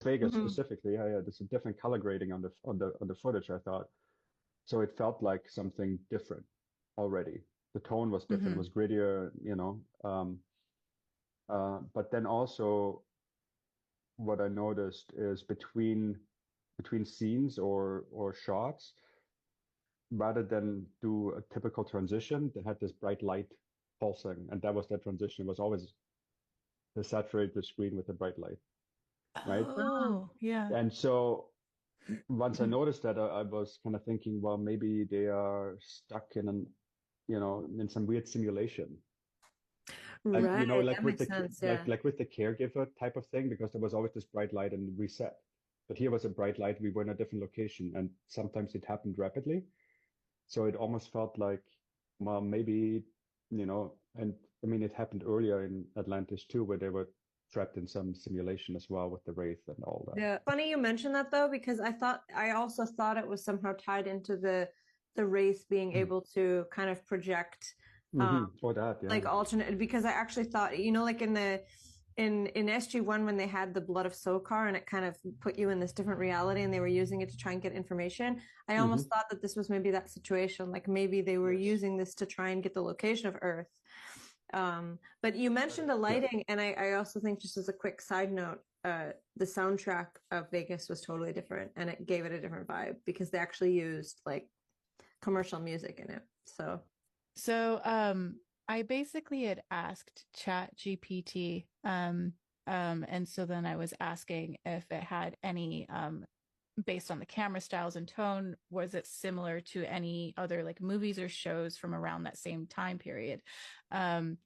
Vegas Hmm. specifically. Yeah, there's a different color grading on the footage, I thought. So it felt like something different already. The tone was different, it Hmm. was grittier, but then also what I noticed is between scenes or shots, rather than do a typical transition, they had this bright light pulsing, and that was that transition. It was always to saturate the screen with the bright light, right? Oh, yeah. And so once I noticed that, I was kind of thinking, well, maybe they are stuck in some weird simulation. Right. Like That with makes the sense. like Yeah. like with the caregiver type of thing, because there was always this bright light and reset. But here was a bright light. We were in a different location, and sometimes it happened rapidly. So it almost felt like, well, maybe, and I mean, it happened earlier in Atlantis too, where they were trapped in some simulation as well with the Wraith and all that. Yeah. Funny you mentioned that though, because I also thought it was somehow tied into the race being able to kind of project um Or that, like yeah. alternate, because I actually thought, like in the in SG1 when they had the blood of Sokar and it kind of put you in this different reality and they were using it to try and get information. I almost Hmm. thought that this was maybe that situation. Like maybe they were Yes. using this to try and get the location of Earth. But you mentioned the Yeah. lighting, and I also think, just as a quick side note, the soundtrack of Vegas was totally different, and it gave it a different vibe because they actually used like commercial music in it. So, So, I basically had asked Chat GPT, and so then I was asking if it had any, based on the camera styles and tone, was it similar to any other like movies or shows from around that same time period, um,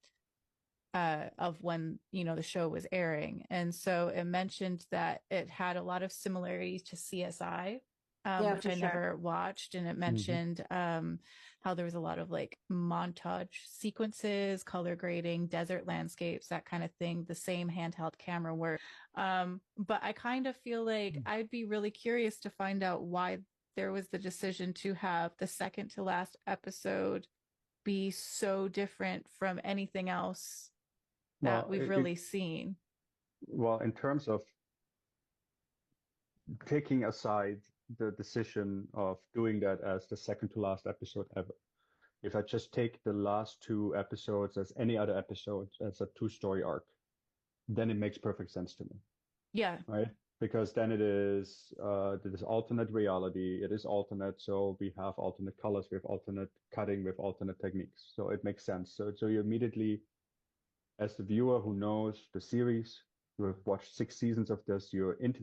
of when, the show was airing. And so it mentioned that it had a lot of similarities to CSI, yeah, which for I sure. never watched. And it Hmm. mentioned how there was a lot of like montage sequences, color grading, desert landscapes, that kind of thing, the same handheld camera work. But I kind of feel like I'd be really curious to find out why there was the decision to have the second to last episode be so different from anything else that Well, we've really seen. in terms of taking aside the decision of doing that as the second to last episode ever, if I just take the last two episodes as any other episode as a two-story arc, then it makes perfect sense to me, Yeah. right? Because then it is alternate reality. It is alternate, so we have alternate colors, we have alternate cutting, we have alternate techniques. So it makes sense. So you immediately, as the viewer who knows the series, you have watched 6 seasons of this, you're intimately